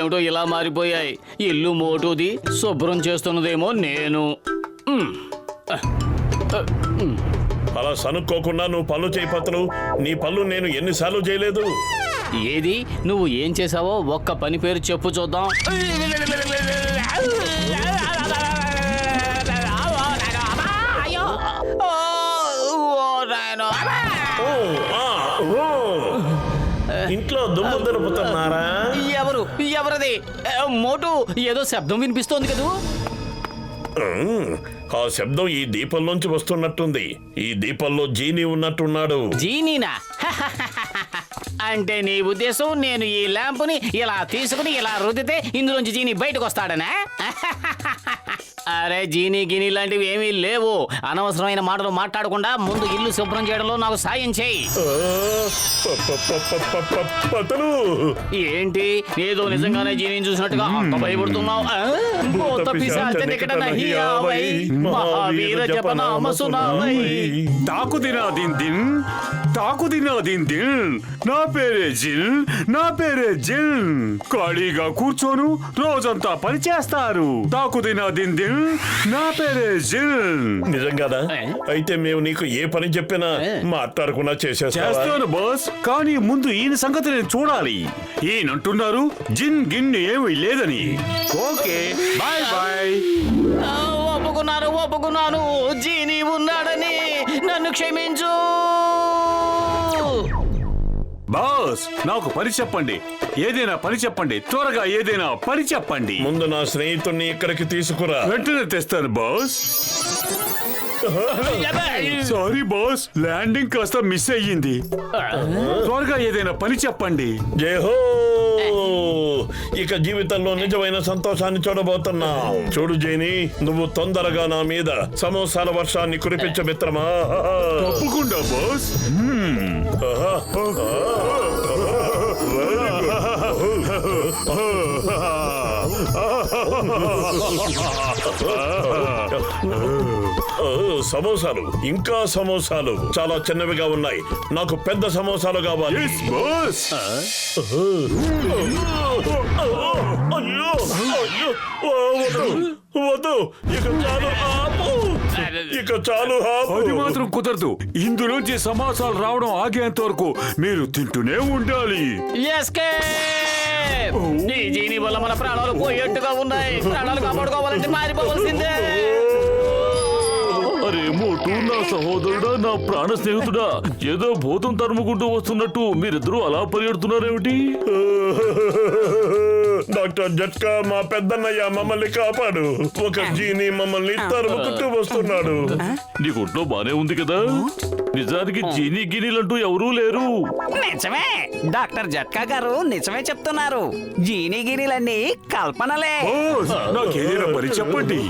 ఏమిటో ఇలా మారిపోయాయి. ఇల్లు మోటుది, శుభ్రం చేస్తున్నదేమో నేను. అలా సనుక్కోకుండా నువ్వు పనులు చేయపత్రులు. నీ పనులు నేను ఎన్నిసార్లు చేయలేదు. ఏది నువ్వు ఏం చేసావో ఒక్క పని పేరు చెప్పు చూద్దాం. ఇంట్లో దుమ్ము దులుపుతున్నారా? ఎవరది? మోటు, ఏదో శబ్దం వినిపిస్తోంది కదూ. ఆ శబ్దం ఈ దీపంలోంచి వస్తున్నట్టుంది. ఈ దీపంలో జీనీ ఉన్నట్టున్నాడు. జీనీనా? అంటే నీ ఉద్దేశం నేను ఈ ల్యాంపుని ఇలా తీసుకుని ఇలా రుద్దితే ఇందులోంచి జీనీ బయటకు వస్తాడనా? అరే, జీనీ గిని లాంటివి ఏమీ లేవు. అనవసరమైన మాటలు మాట్లాడకుండా ముందు ఇల్లు శుభ్రం చేయడంలో నాకు సాయం చేయి. ఏంటి, ఏదో నిజంగానే జీనీని చూసినట్టుగా అంత భయపడుతున్నావు? నా పేరే జిల్, నా పేరే జిల్. ఖాళీగా కూర్చోను, రోజంతా పని చేస్తారు. తాకుదినా దిన్ దిన్, నా పేరే జిల్. నిజంగానా? అయితే మేము నీకు ఏ పని చెప్పినా మాట్లాడకుండా చేస్తాను బాస్. కానీ ముందు ఈయన సంగతి నేను చూడాలి. ఈయనంటున్నారు జిన్ గిన్ ఏమీ లేదని. Okay, bye bye. ఒప్పుకున్నాను. జీనీ ఉన్నాడని. నన్ను క్షమించు బాస్. నాకు పని చెప్పండి, ఏదైనా పని చెప్పండి. త్వరగా ఏదైనా పని చెప్పండి. ముందు నా స్నేహితుడిని ఇక్కడికి తీసుకురా. వెంటనే తెస్తాను బాస్. సారీ బాస్, ల్యాండింగ్ కాస్త మిస్ అయ్యింది. త్వరగా ఏదైనా పని చెప్పండి. జయహో, ఇక జీవితంలో నిజమైన సంతోషాన్ని చూడబోతున్నావు. చూడు జైని, నువ్వు తొందరగా నా మీద సమోసాల వర్షాన్ని కురిపించు మిత్రమా. తప్పకుండా బాస్. సమోసాలు, ఇంకా సమోసాలు చాలా చిన్నవిగా ఉన్నాయి. నాకు పెద్ద సమోసాలు కావాలి. వద్దు, ఇక చాలు, ఆపు. ఇక చాలు, అది మాత్రం కుదరదు. ఇందులోంచి సమోసాలు రావడం ఆగేంత వరకు మీరు తింటూనే ఉండాలి. నీ జీని వల్ల మన ప్రాణాలు పోయేట్టుగా ఉన్నాయి. ప్రాణాలు కాపాడుకోవాలంటే మారిపోవలసిందే. అరే మోటు, నా సహోదరుడా, నా ప్రాణ స్నేహితుడా, ఏదో భూతం తరుముకుంటూ వస్తున్నట్టు మీరిద్దరూ అలా పరిగెడుతున్నారేమిటి? డాక్టర్ జట్కా, మా పెద్దన్నయ్య మమ్మల్ని కాపాడు. ఒక జీని మమ్మల్ని తరుముకుంటూ వస్తున్నాడు. నీకు ఒంట్లో బానే ఉంది కదా? నిజానికి జీనీ గినీలంటూ ఎవరూ లేరు. నిజమే, డాక్టర్ జట్కా గారు నిజమే చెప్తున్నారు. జీనిగిరిలన్నీ కల్పనలే. నాకేదైనా పని చెప్పండి.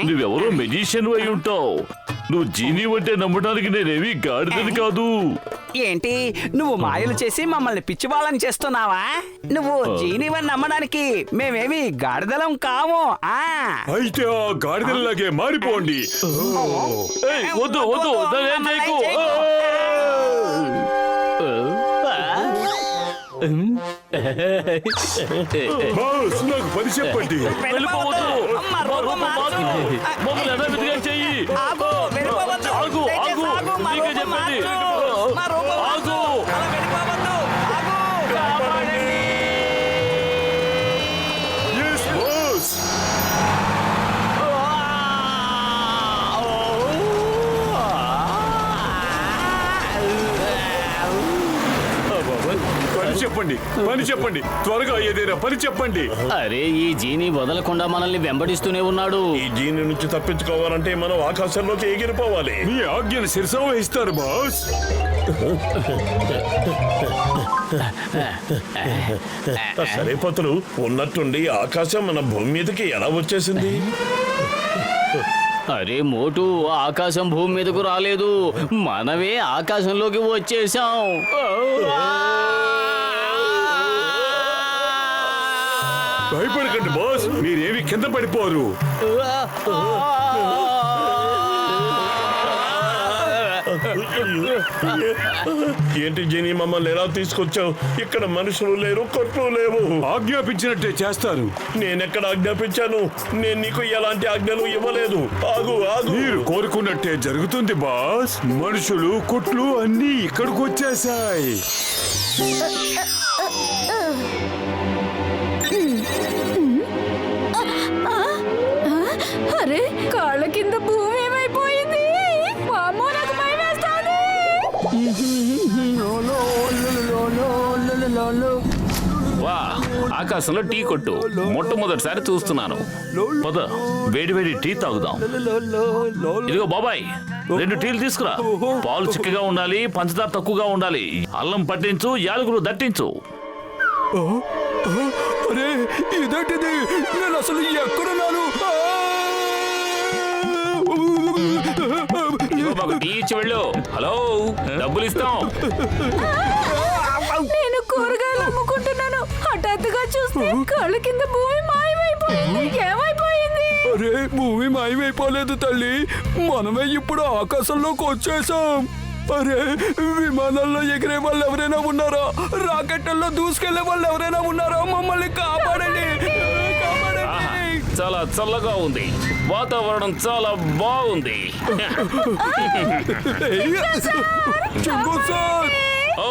నువ్వెవరో మెజిషియన్ అయి ఉంటావు. నువ్వు జీనీ అంటే నమ్మడానికి నేనేమి గాడిదని కాదు. ఏంటి, నువ్వు మాయలు చేసి మమ్మల్ని పిచ్చివాళ్ళని చేస్తున్నావా? నువ్వు జీనివని నమ్మడానికి మేమేమి గాడిదలం కాము. అయితే ఆ గాడిదలాగే మారిపోండి. వద్దు వద్దు, నన్నేం చేయకు. బాస్, నాకు పని చెప్పండి. వెళ్ళిపోవద్దు. మమ్మల్ని యథావిధిగా చెయ్యి. ఆగు, నీకే చెప్పండి. ఆగు. Yes, boss. పని చెప్పండి, త్వరగా ఏదైనా పని చెప్పండి. అరే, ఈ జీని వదలకుండా మనల్ని వెంబడిస్తూనే ఉన్నాడు. ఈ జీని నుంచి తప్పించుకోవాలంటే మనం ఆకాశంలోకి ఎగిరిపోవాలి. మీ ఆజ్ఞను శిరసా వహిస్తారు బాస్. సరే పతులు, ఉన్నట్టుండి ఆకాశం మన భూమి మీదకి ఎలా వచ్చేసింది? అరే మోటు, ఆకాశం భూమి మీదకు రాలేదు, మనమే ఆకాశంలోకి వచ్చేసాం. భయపడకండి బాస్, మీరేమి కింద పడిపోరు. ఏంటి జీని, మమ్మల్ని ఎలా తీసుకొచ్చావు? ఇక్కడ మనుషులు లేరు, కొట్లు లేవు. ఆజ్ఞాపించినట్టే చేస్తాను. నేనెక్కడ ఆజ్ఞాపించాను? నేను నీకు ఎలాంటి ఆజ్ఞలు ఇవ్వలేదు. ఆగు ఆగు. మీరు కోరుకున్నట్టే జరుగుతుంది బాస్. మనుషులు కొట్లు అన్నీ ఇక్కడికి వచ్చేసాయి. అరే కాళ్ళ కింద భూమి ఏమైపోయింది? వామ్మో, నాకు భయం వేస్తోంది. వా, ఆకాశంలో టీ కొట్టు. మొట్టమొదటిసారి చూస్తున్నాను. పద వేడి వేడి టీ తాగుదాం. ఇదిగో బాబాయ్, 2 టీలు తీసుకురా. పాలు చిక్కగా ఉండాలి, పంచదార తక్కువగా ఉండాలి. అల్లం పట్టించు, యాలకులు దట్టించు. అరే ఇదేంటిది? నేను అసలు ఎక్కడున్నాను? ఇదిగో మాకు టీ ఇచ్చి వెళ్ళు. హలో, డబ్బులు ఇస్తాం. నేను కూరగాయలు అమ్ముకుంటున్నాను. హఠాత్తుగా చూస్తే కాళ్ళ కింద భూమి మాయమైపోయింది. ఏమైపోయింది? అరే భూమి మాయమైపోలేదు తల్లి, మనమే ఇప్పుడు ఆకాశంలోకి వచ్చేసాం. అరే విమానాల్లో ఎగిరే వాళ్ళు ఎవరైనా ఉన్నారా? రాకెట్లలో దూసుకెళ్లే వాళ్ళు ఎవరైనా ఉన్నారా? మమ్మల్ని కాపాడండి, కాపాడండి. చాలా చల్లగా ఉంది, వాతావరణం చాలా బాగుంది. Chingu sir, oh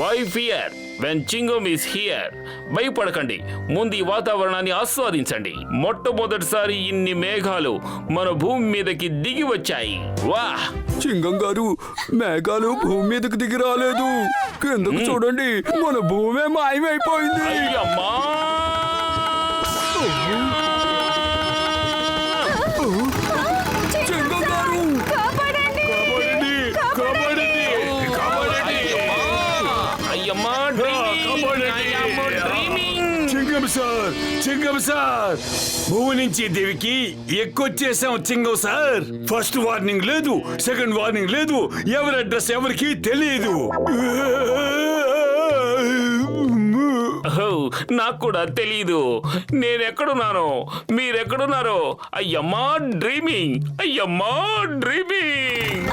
why fear when Chingam is here. భయపడకండి, ముందు ఈ వాతావరణాన్ని ఆస్వాదించండి. మొట్టమొదటిసారి ఇన్ని మేఘాలు మన భూమి మీదకి దిగి వచ్చాయి. వా, చింగం గారు, మేఘాలు భూమి మీదకి దిగి రాలేదు. కిందకు చూడండి, మన భూమే మాయమైపోయింది. అయ్యమ్మా! చింగం గారు, కాపాడండి. అయ్యమ్మా! చింగం సార్, భూమి నుంచి దేవికి ఎక్కొచ్చేసాం. చింగం సార్, ఫస్ట్ వార్నింగ్ లేదు, సెకండ్ వార్నింగ్ లేదు, ఎవరి అడ్రస్ ఎవరికి తెలియదు. నాకు కూడా తెలీదు నేనెక్కడున్నానో, మీరెక్కడున్నారో. అయ్యమ్మా డ్రీమింగ్, అయ్యమ్మా డ్రీమింగ్.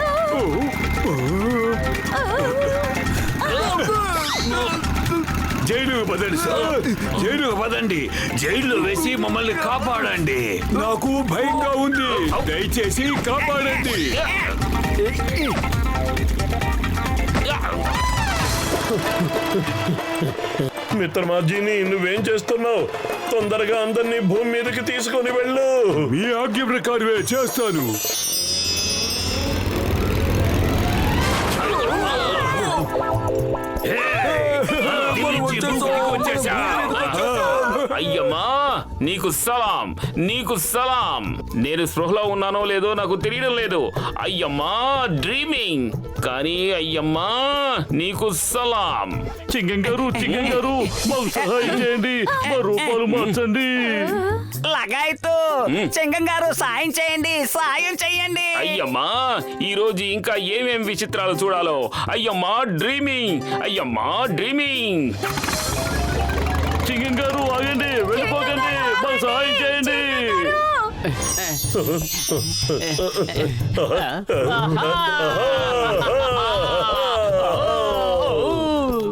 జైలు పదండి సార్, జైలు పదండి. జైల్లో వేసి మమ్మల్ని కాపాడండి. నాకు భయంగా ఉంది, దయచేసి కాపాడండి. మిత్రమా జీని, నువ్వేం చేస్తున్నావు? తొందరగా అందరినీ భూమి మీదకి తీసుకొని వెళ్ళు. మీ ఆజ్ఞ ప్రకారమే చేస్తాను. అయ్యమ్మా నీకు సలాం, నీకు సలాం. నేను స్పృహలో ఉన్నానో లేదో నాకు తెలియడం లేదు. అయ్యమ్మా డ్రీమింగ్, కానీ అయ్యమ్మా నీకు సలాం. చింగం గారు మాకు సహాయం చేయండి, మా రూపాలు మార్చండి. లగాయతు చింగం గారు, సాయం చేయండి, సాయం చేయండి. అయ్యమ్మా ఈ రోజు ఇంకా ఏమేం విచిత్రాలు చూడాలో. అయ్యమ్మా డ్రీమింగ్, అయ్యమ్మా డ్రీమింగ్. చింగం గారు ఆగండి, వెళ్ళిపోకండి, మాకు సహాయం చేయండి.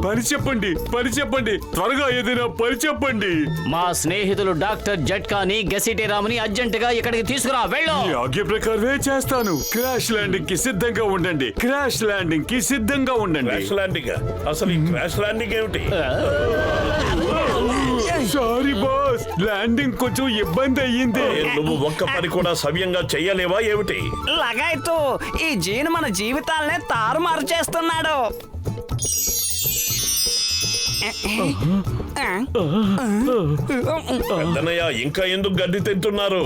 పని చెప్పండి, త్వరగా ఏదైనా పని చెప్పండి. మా స్నేహితులు డాక్టర్ జట్కాని గసిటేరాముని అర్జెంటుగా ఇక్కడికి తీసుకురా, వెళ్ళు. ఈ ఆజ్ఞ ప్రకారమే చేస్తాను. క్రాష్ ల్యాండింగ్ కి సిద్ధంగా ఉండండి, క్రాష్ ల్యాండింగ్ కి సిద్ధంగా ఉండండి. Crash landing? అసలు ఈ క్రాష్ ల్యాండింగ్ ఏమిటి? సారీ బాస్, ల్యాండింగ్ కొంచెం ఇబ్బంది అయ్యింది. నువ్వు ఒక్క పని కూడా సవ్యంగా చెయ్యలేవా ఏమిటి? లగాయతు, ఈ జీను మన జీవితాలనే తారుమారు చేస్తున్నాడు. పెద్దనయ్య, ఇంకా ఎందుకు గడ్డి తింటున్నారు?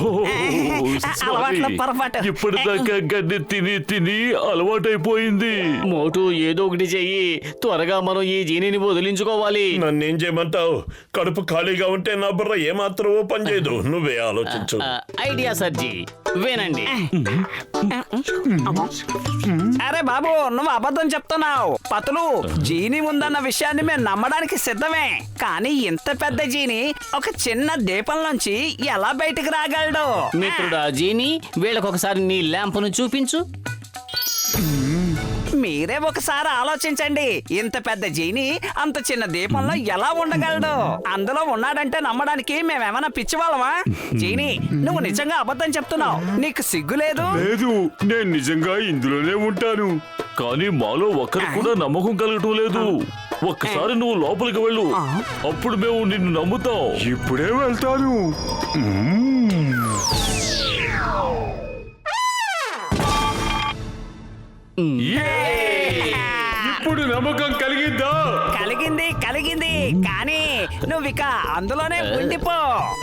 అలవాట్ల పొరపాటు. ఇప్పటిదాకా గడ్డి తిని తిని అలవాటైపోయింది. మోటు ఏదో ఒకటి చెయ్యి, త్వరగా మనం ఈ జీనిని వదిలించుకోవాలి. నన్నేం చేయమంటావు? కడుపు ఖాళీగా ఉంటే నా బుర్ర ఏమాత్రమో పనిచేయదు. నువ్వే ఆలోచించు. ఐడియా సర్జీ, వినండి. అరే బాబు, నువ్వు అబద్ధం చెప్తున్నావు. పతులు, జీని ఉందన్న విషయాన్ని మేము నమ్మడానికి సిద్ధమే, కానీ ఇంత పెద్ద జీని ఒక చిన్న దీపం నుంచి ఎలా బయటికి రాగలడు? మిత్రుడా జీని, వీళ్ళకొకసారి నీ ల్యాంపును చూపించు. మీరే ఒకసారి ఆలోచించండి. ఇంత పెద్ద జీని అంత చిన్న దీపంలో ఎలా ఉండగలడు? అందులో ఉన్నాడంటే నమ్మడానికి మేమేమైనా పిచ్చివాళ్ళమా? జీని, నువ్వు నిజంగా అబద్ధం చెప్తున్నావు. నీకు సిగ్గు లేదు? లేదు, నేను నిజంగా ఇందులోనే ఉంటాను. కానీ మాలో ఒక్కరికి కూడా నమ్మకం కలగటం లేదు. ఒక్కసారి నువ్వు లోపలికి వెళ్ళు, అప్పుడు మేము నిన్ను నమ్ముతాం. ఇప్పుడే వెళ్తాను. ఇప్పుడు నమ్మకం కలిగిందా? కలిగింది కానీ నువ్విక అందులోనే ఉండిపో.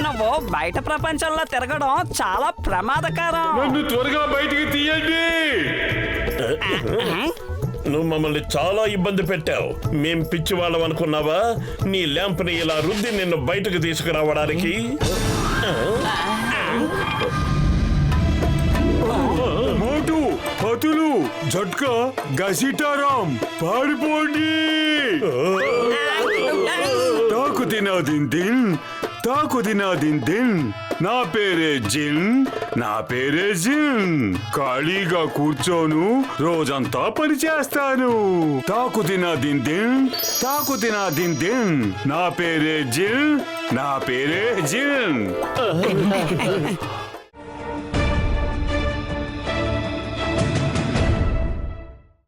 నువ్వు బయట ప్రపంచంలో తిరగడం చాలా ప్రమాదకరం. నన్ను త్వరగా బయటికి తీయండి. నువ్వు మమ్మల్ని చాలా ఇబ్బంది పెట్టావు. మేం పిచ్చి వాళ్ళం అనుకున్నావా? నీ ల్యాంప్ని ఇలా రుద్ది నిన్ను బయటకు తీసుకురావడానికి. మోటు, హతులు, జట్కా, గసిటారాం, పారిపోండి. తాకు తినాదిన్ దిన్, తాకు తినాదిన్ దిన్. నా పేరే జిన్, నా పేరే జిన్. ఖాళీగా కూర్చోను, రోజంతా పని చేస్తాను. తాకు తినాదిన్ దిన్, తాకు తినాదిన్ దిన్. నా పేరే జిన్, నా పేరే జిన్.